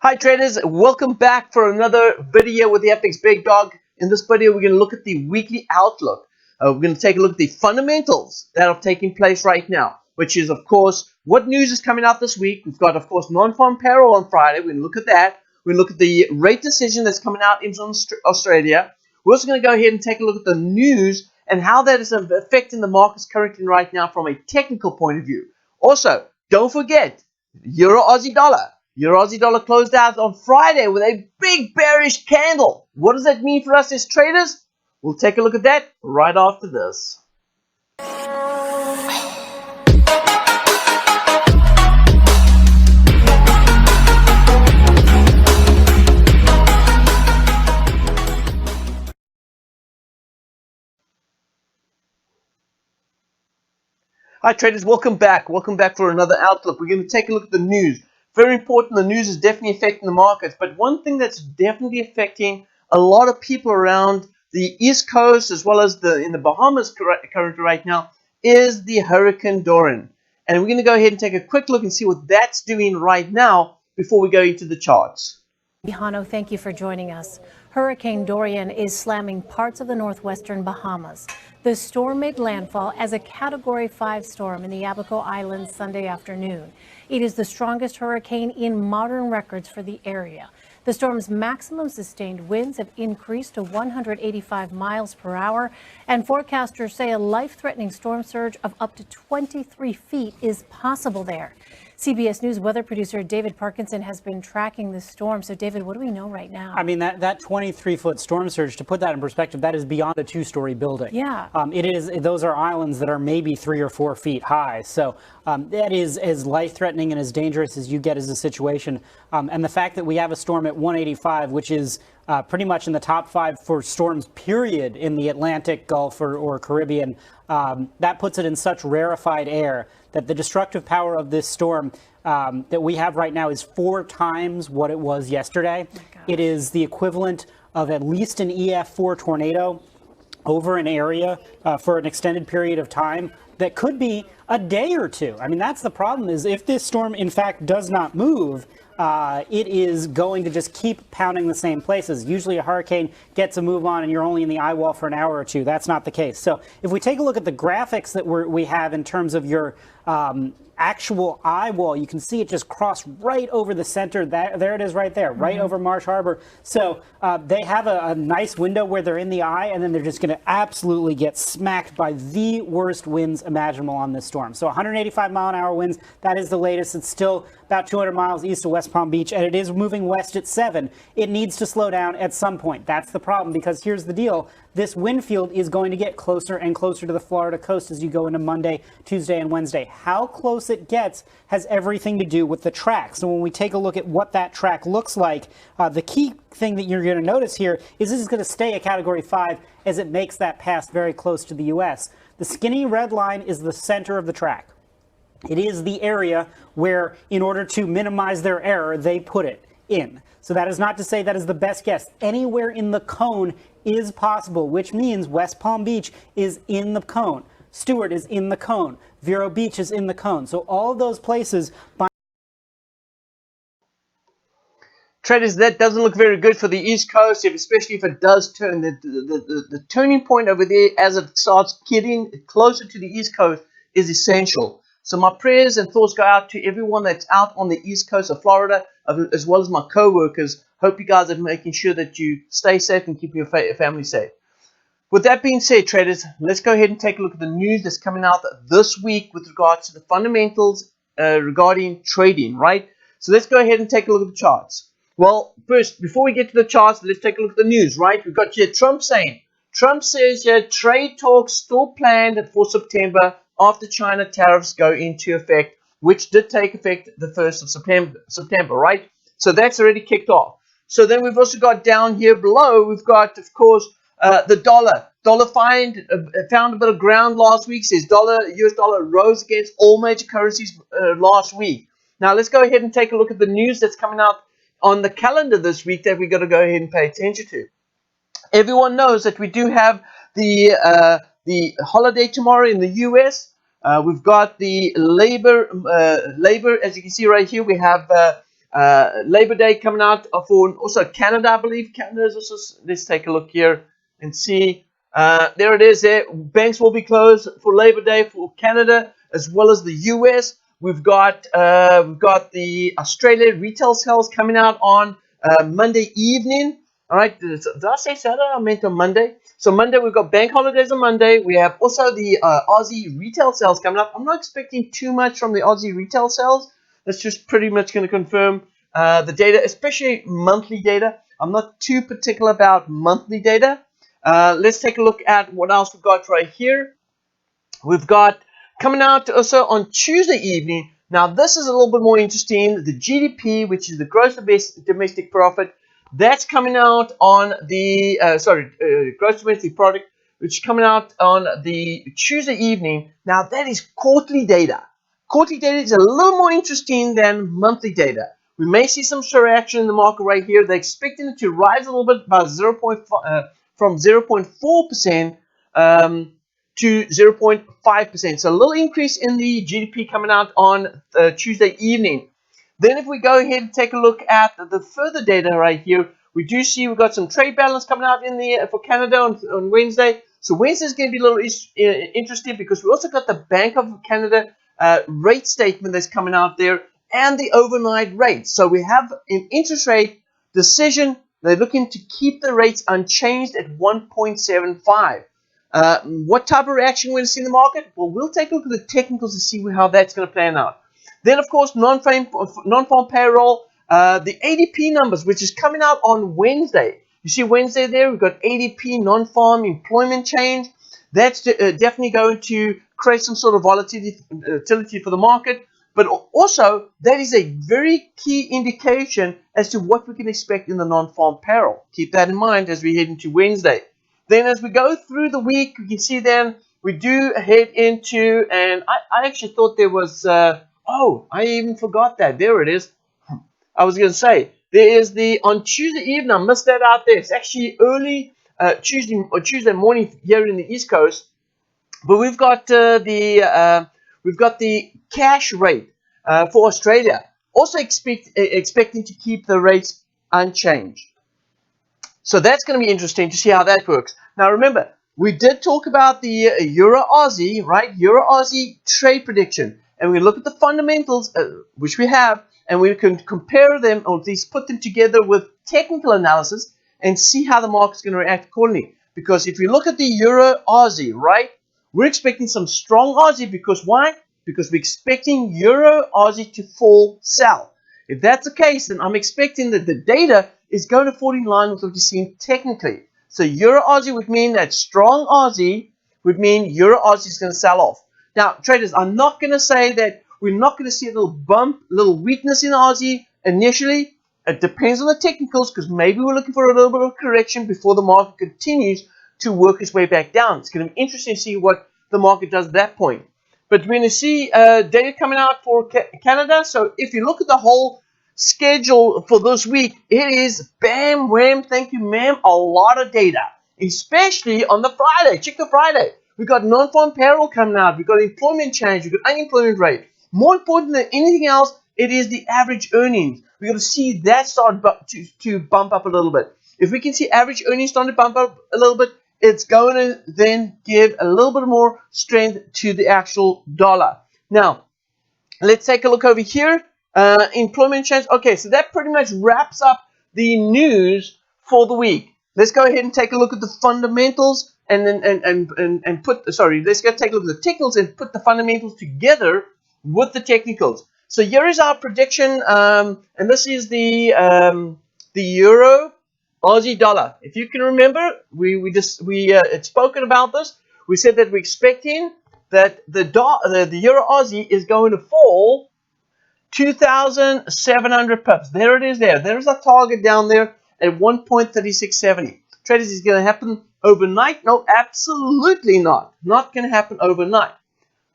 Hi traders, welcome back for another video with the FX Big Dog. In this video we're going to look at the weekly outlook. We're going to take a look at the fundamentals that are taking place right now, which is of course what news is coming out this week. We've got of course non-farm payroll on Friday. We're going to look at that. We're going to look at the rate decision that's coming out in Australia. We're also going to go ahead and take a look at the news and how that is affecting the markets currently right now from a technical point of view. Also, don't forget Euro Aussie dollar. Your Aussie dollar closed out on Friday with a big bearish candle. What does that mean for us as traders? We'll take a look at that right after this. Hi traders, welcome back. Welcome back for another outlook. We're going to take a look at the news. Very important, the news is definitely affecting the markets, but one thing that's definitely affecting a lot of people around the East Coast as well as in the Bahamas currently right now is the Hurricane Dorian. And we're going to go ahead and take a quick look and see what that's doing right now before we go into the charts. Hano, thank you for joining us. Hurricane Dorian is slamming parts of the northwestern Bahamas. The storm made landfall as a Category 5 storm in the Abaco Islands Sunday afternoon. It is the strongest hurricane in modern records for the area. The storm's maximum sustained winds have increased to 185 miles per hour, and forecasters say a life-threatening storm surge of up to 23 feet is possible there. CBS News weather producer David Parkinson has been tracking this storm. So, David, what do we know right now? I mean, that 23-foot storm surge, to put that in perspective, that is beyond a two-story building. Yeah. Those are islands that are maybe 3 or 4 feet high. So that is as life-threatening and as dangerous as you get as a situation. And the fact that we have a storm at 185, which is pretty much in the top 5 for storms, period, in the Atlantic, Gulf, or Caribbean, that puts it in such rarefied air that the destructive power of this storm that we have right now is 4 times what it was yesterday. It is the equivalent of at least an EF4 tornado over an area for an extended period of time that could be a day or two. I mean, that's the problem, is if this storm, in fact, does not move, it is going to just keep pounding the same places. Usually a hurricane gets a move on and you're only in the eye wall for an hour or two. That's not the case. So if we take a look at the graphics that we have in terms of your actual eye wall, you can see it just crossed right over the center. There it is right there, right over Marsh Harbor. So they have a nice window where they're in the eye, and then they're just going to absolutely get smacked by the worst winds imaginable on this storm. So 185 mile an hour winds, that is the latest. It's still about 200 miles east of West Palm Beach, and it is moving west at 7. It needs to slow down at some point. That's the problem, because here's the deal. This wind field is going to get closer and closer to the Florida coast as you go into Monday, Tuesday, and Wednesday. How close it gets has everything to do with the track. So when we take a look at what that track looks like, the key thing that you're going to notice here is this is going to stay a Category 5 as it makes that pass very close to the U.S. The skinny red line is the center of the track. It is the area where, in order to minimize their error, they put it in. So that is not to say that is the best guess. Anywhere in the cone is possible, which means West Palm Beach is in the cone. Stewart is in the cone. Vero Beach is in the cone. So all of those places... Traders, that doesn't look very good for the East Coast, especially if it does turn. The turning point over there as it starts getting closer to the East Coast is essential. So my prayers and thoughts go out to everyone that's out on the East Coast of Florida, as well as my co-workers. Hope you guys are making sure that you stay safe and keep your family safe. With that being said, traders, let's go ahead and take a look at the news that's coming out this week with regards to the fundamentals regarding trading, right? So let's go ahead and take a look at the charts. Well, first, before we get to the charts, let's take a look at the news, right? We've got here Trump says here trade talks still planned for September after China tariffs go into effect, which did take effect the 1st of September, right? So that's already kicked off. So then we've also got down here below, we've got, of course, the dollar. Dollar found a bit of ground last week. Says US dollar rose against all major currencies last week. Now let's go ahead and take a look at the news that's coming out on the calendar this week that we've got to go ahead and pay attention to. Everyone knows that we do have the holiday tomorrow in the US. We've got the labor, as you can see right here, we have Labor Day coming out for also Canada, I believe. Canada is also. Let's take a look here and see. There it is. There, banks will be closed for Labor Day for Canada as well as the US. We've got the Australia retail sales coming out on Monday evening. All right, did I say Saturday? I meant on Monday. So Monday we've got bank holidays on Monday. We have also the Aussie retail sales coming up. I'm not expecting too much from the Aussie retail sales. That's just pretty much going to confirm the data, especially monthly data. I'm not too particular about monthly data. Let's take a look at what else we've got right here. We've got coming out also on Tuesday evening. Now, this is a little bit more interesting. The GDP, which is the gross domestic profit, that's coming out on the, gross domestic product, which is coming out on the Tuesday evening. Now, that is quarterly data. Quarterly data is a little more interesting than monthly data. We may see some reaction in the market right here. They're expecting it to rise a little bit, about from 0.4% to 0.5%. So a little increase in the GDP coming out on Tuesday evening. Then if we go ahead and take a look at the further data right here, we do see we've got some trade balance coming out in the for Canada on Wednesday. So Wednesday is going to be a little interesting because we also got the Bank of Canada rate statement that's coming out there and the overnight rate. So we have an interest rate decision. They're looking to keep the rates unchanged at 1.75. What type of reaction we're going to see in the market? Well, we'll take a look at the technicals to see how that's going to plan out. Then, of course, non-farm payroll, the ADP numbers, which is coming out on Wednesday. You see Wednesday there, we've got ADP non-farm employment change. That's definitely going to create some sort of volatility for the market. But also, that is a very key indication as to what we can expect in the non-farm payroll. Keep that in mind as we head into Wednesday. Then as we go through the week, we can see then we do head into, and I actually thought there was, I even forgot that. There it is. I was going to say, there is on Tuesday evening, I missed that out there. It's actually early Tuesday morning here in the East Coast. But we've got the cash rate for Australia. Also expecting to keep the rates unchanged. So that's going to be interesting to see how that works. Now remember, we did talk about the Euro-Aussie, right? Euro-Aussie trade prediction. And we look at the fundamentals, which we have, and we can compare them, or at least put them together with technical analysis and see how the market's going to react accordingly. Because if you look at the Euro-Aussie, right, we're expecting some strong Aussie because why? Because we're expecting Euro-Aussie to sell. If that's the case, then I'm expecting that the data is going to fall in line with what you're seeing technically. So Euro-Aussie would mean that strong Aussie would mean Euro-Aussie is going to sell off. Now, traders, I'm not going to say that we're not going to see a little bump, a little weakness in Aussie initially. It depends on the technicals because maybe we're looking for a little bit of correction before the market continues to work its way back down. It's going to be interesting to see what the market does at that point. But we're going to see data coming out for Canada. So if you look at the whole schedule for this week, it is bam, wham, thank you, ma'am, a lot of data, especially on the Friday. Check the Friday. We've got non-farm payroll coming out. We've got employment change. We've got unemployment rate. More important than anything else, it is the average earnings. We're going to see that start to bump up a little bit. If we can see average earnings starting to bump up a little bit, it's going to then give a little bit more strength to the actual dollar. Now, let's take a look over here. Employment change. Okay, so that pretty much wraps up the news for the week. Let's go ahead and take a look at the fundamentals and let's go take a look at the technicals and put the fundamentals together with the technicals. So here is our prediction, and this is the Euro Aussie dollar. If you can remember, we had spoken about this. We said that we're expecting that the Euro Aussie is going to fall 2,700 pips. There it is. There's a target down there at 1.3670. Traders, is going to happen overnight? No, absolutely not. Not going to happen overnight.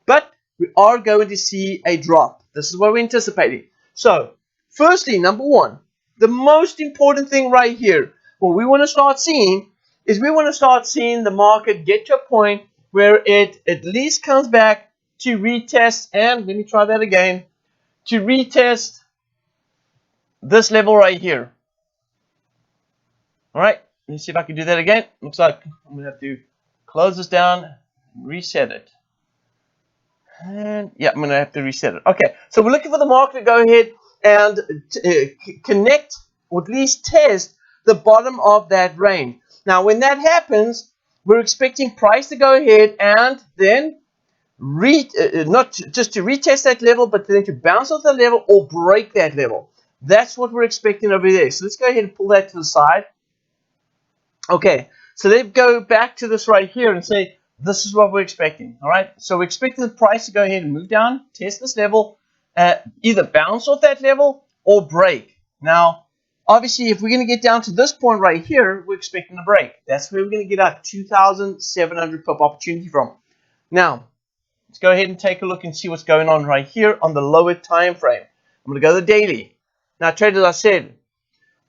But we are going to see a drop. This is what we're anticipating. So, firstly, number one, the most important thing right here, what we want to start seeing is we want to start seeing the market get to a point where it at least comes back to retest, and let me try that again, to retest this level right here. All right, let me see if I can do that again. Looks like I'm going to have to close this down, reset it. And yeah, I'm going to have to reset it. Okay, so we're looking for the market to go ahead and connect, or at least test, the bottom of that range. Now, when that happens, we're expecting price to go ahead and then not just to retest that level, but then to bounce off that level or break that level. That's what we're expecting over there. So let's go ahead and pull that to the side. Okay, so let's go back to this right here and say, this is what we're expecting. All right, so we're expecting the price to go ahead and move down, test this level, either bounce off that level or break. Now, obviously, if we're going to get down to this point right here, we're expecting a break. That's where we're going to get our 2,700 pip opportunity from. Now, let's go ahead and take a look and see what's going on right here on the lower time frame. I'm going to go to the daily. Now, traders, I said,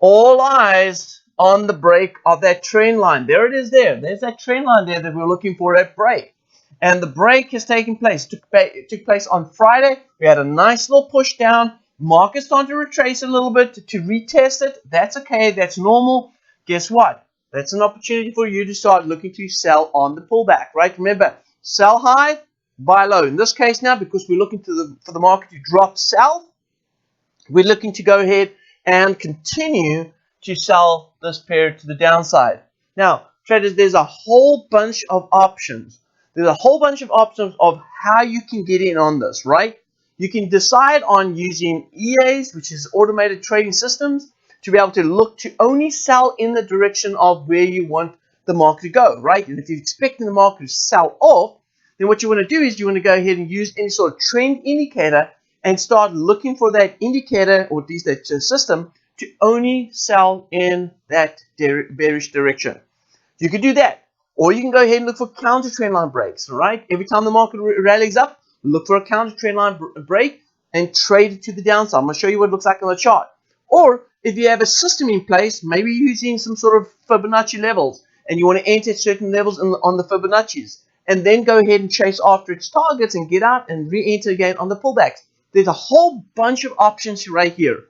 all eyes on the break of that trend line. There it is there. There's that trend line there that we're looking for at break. And the break has taken place. It took place on Friday. We had a nice little push down. Market started to retrace a little bit to retest it. That's okay. That's normal. Guess what? That's an opportunity for you to start looking to sell on the pullback, right? Remember, sell high, buy low. In this case now, because we're looking for the market to drop south, we're looking to go ahead and continue to sell this pair to the downside. Now, traders, there's a whole bunch of options. There's a whole bunch of options of how you can get in on this, right? You can decide on using EAs, which is automated trading systems, to be able to look to only sell in the direction of where you want the market to go, right? And if you're expecting the market to sell off, then what you want to do is you want to go ahead and use any sort of trend indicator and start looking for that indicator, or at least that system, to only sell in that bearish direction. You can do that. Or you can go ahead and look for counter trend line breaks, right? Every time the market rallies up, look for a counter trend line break and trade it to the downside. I'm going to show you what it looks like on the chart. Or if you have a system in place, maybe using some sort of Fibonacci levels, and you want to enter certain levels on the Fibonacci's, and then go ahead and chase after its targets and get out and re-enter again on the pullbacks. There's a whole bunch of options right here.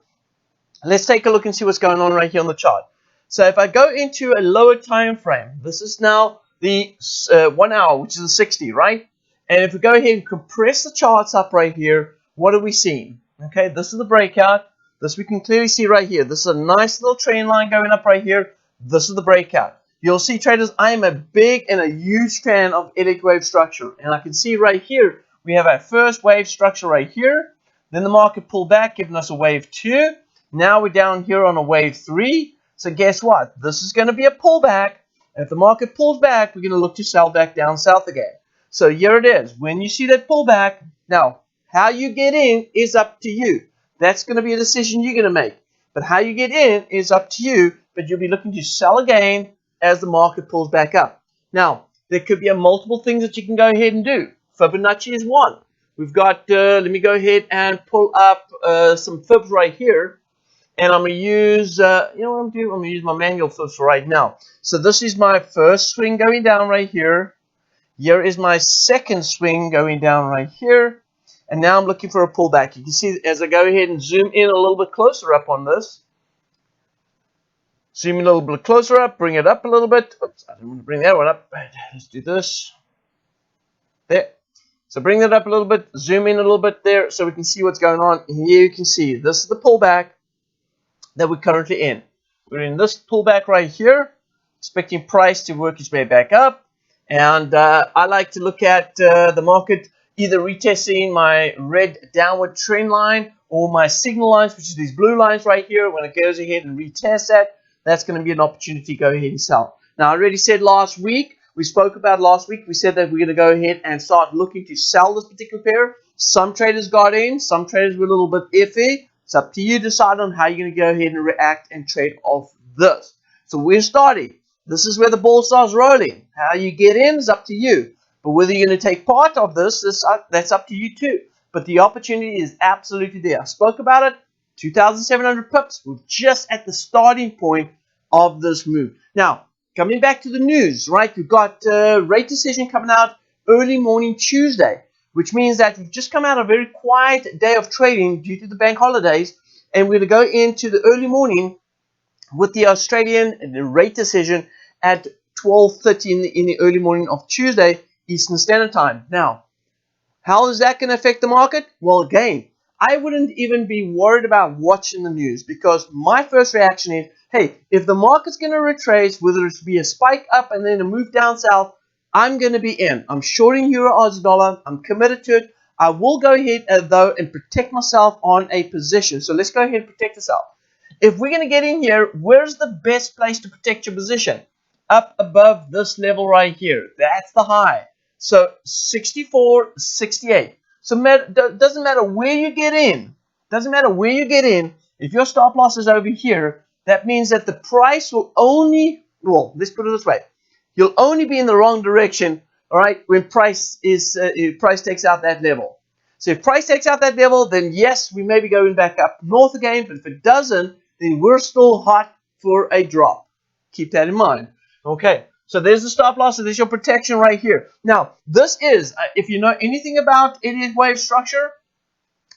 Let's take a look and see what's going on right here on the chart. So if I go into a lower time frame, this is now the 1 hour, which is a 60, right? And if we go ahead and compress the charts up right here, what are we seeing? Okay, this is the breakout. This we can clearly see right here. This is a nice little trend line going up right here. This is the breakout. You'll see, traders, I am a big and a huge fan of elite wave structure. And I can see right here, we have our first wave structure right here. Then the market pulled back, giving us a wave 2. Now we're down here on a wave 3. So guess what? This is going to be a pullback. And if the market pulls back, we're going to look to sell back down south again. So here it is. When you see that pullback, now how you get in is up to you. That's going to be a decision you're going to make. But how you get in is up to you. But you'll be looking to sell again as the market pulls back up. Now, there could be multiple things that you can go ahead and do. Fibonacci is one. We've got, let me go ahead and pull up some fibs right here. And I'm going to use, you know what I'm doing? I'm going to use my manual fibs for right now. So this is my first swing going down right here. Here is my second swing going down right here. And now I'm looking for a pullback. You can see as I go ahead and zoom in a little bit closer up on this. Zoom in a little bit closer up, bring it up a little bit. Oops, I don't want to bring that one up. Let's do this. There. So bring that up a little bit, zoom in a little bit there so we can see what's going on. Here you can see this is the pullback that we're currently in. We're in this pullback right here, expecting price to work its way back up. And I like to look at the market either retesting my red downward trend line or my signal lines, which is these blue lines right here. When it goes ahead and retests that, that's going to be an opportunity to go ahead and sell. Now, I already said last week, we spoke about last week, we said that we're going to go ahead and start looking to sell this particular pair. Some traders got in, some traders were a little bit iffy. It's up to you to decide on how you're going to go ahead and react and trade off this. So we're starting. This is where the ball starts rolling. How you get in is up to you. But whether you're going to take part of this, that's up to you too. But the opportunity is absolutely there. I spoke about it. 2,700 pips. We're just at the starting point of this move. Now, coming back to the news, right? We've got a rate decision coming out early morning Tuesday, which means that we've just come out of a very quiet day of trading due to the bank holidays, and we're going to go into the early morning with the Australian rate decision at 12:30 in the early morning of Tuesday, Eastern Standard Time. Now, how is that going to affect the market? Well, again, I wouldn't even be worried about watching the news, because my first reaction is, hey, if the market's going to retrace, whether it's be a spike up and then a move down south, I'm going to be in. I'm shorting Euro Aussie dollar. I'm committed to it. I will go ahead, though, and protect myself on a position. So let's go ahead and protect ourselves. If we're going to get in here, where's the best place to protect your position? Up above this level right here. That's the high. So 64, 68. So doesn't matter where you get in. Doesn't matter where you get in. If your stop loss is over here, that means that the price will only, well, let's put it this way. You'll only be in the wrong direction, all right, when price takes out that level. So if price takes out that level, then yes, we may be going back up north again. But if it doesn't, then we're still hot for a drop. Keep that in mind. Okay, so there's the stop loss. So there's your protection right here. Now, this is, if you know anything about 88 wave structure,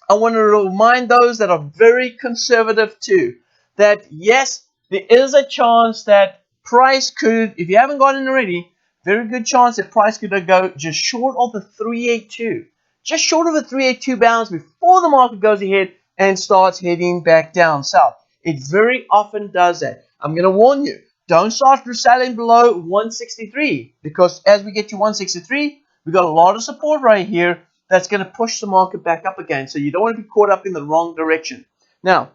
I want to remind those that are very conservative too, that yes, there is a chance that price could, if you haven't got in already, very good chance that price could go just short of the 382. Just short of the 382 bounce before the market goes ahead and starts heading back down south. It very often does that. I'm going to warn you, don't start selling below 163, because as we get to 163, we've got a lot of support right here that's going to push the market back up again. So you don't want to be caught up in the wrong direction. Now,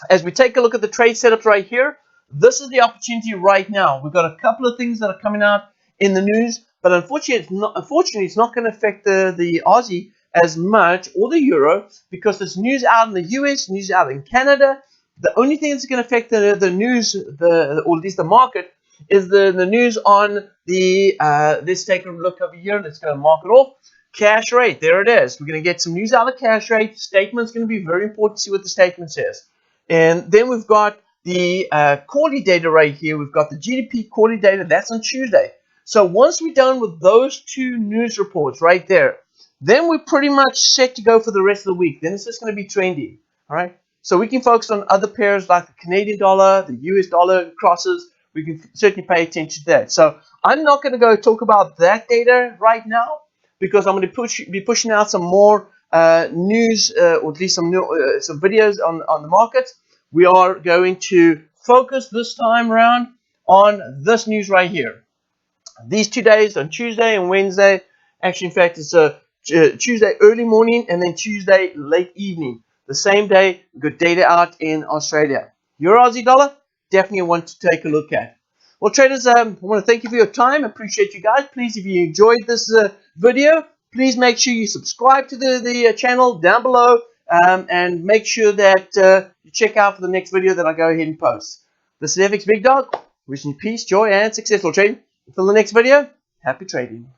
as we take a look at the trade setups right here, this is the opportunity right now. We've got a couple of things that are coming out in the news, but unfortunately, it's not going to affect the Aussie as much, or the Euro, because there's news out in the US, news out in Canada. The only thing that's going to affect the news, or at least the market, is the news on the, let's take a look over here. Let's go mark it off. Cash rate, there it is. We're going to get some news out of cash rate. Statement's going to be very important to see what the statement says. And then we've got the quarterly data right here. We've got the GDP quarterly data. That's on Tuesday. So once we're done with those two news reports right there, then we're pretty much set to go for the rest of the week. Then it's just going to be trendy. All right. So we can focus on other pairs like the Canadian dollar, the US dollar crosses. We can certainly pay attention to that. So I'm not going to go talk about that data right now, because I'm going to be pushing out some more news, or at least some videos on the markets. We are going to focus this time around on this news right here. These 2 days, on Tuesday and Wednesday, actually, in fact, it's Tuesday early morning and then Tuesday late evening. The same day, we've got data out in Australia. Euro Aussie dollar, definitely want to take a look at. Well, traders, I want to thank you for your time. I appreciate you guys. Please, if you enjoyed this video, please make sure you subscribe to the channel down below, and make sure that you check out for the next video that I go ahead and post. This is FX Big Dog, wishing you peace, joy, and successful trading. Until the next video, happy trading.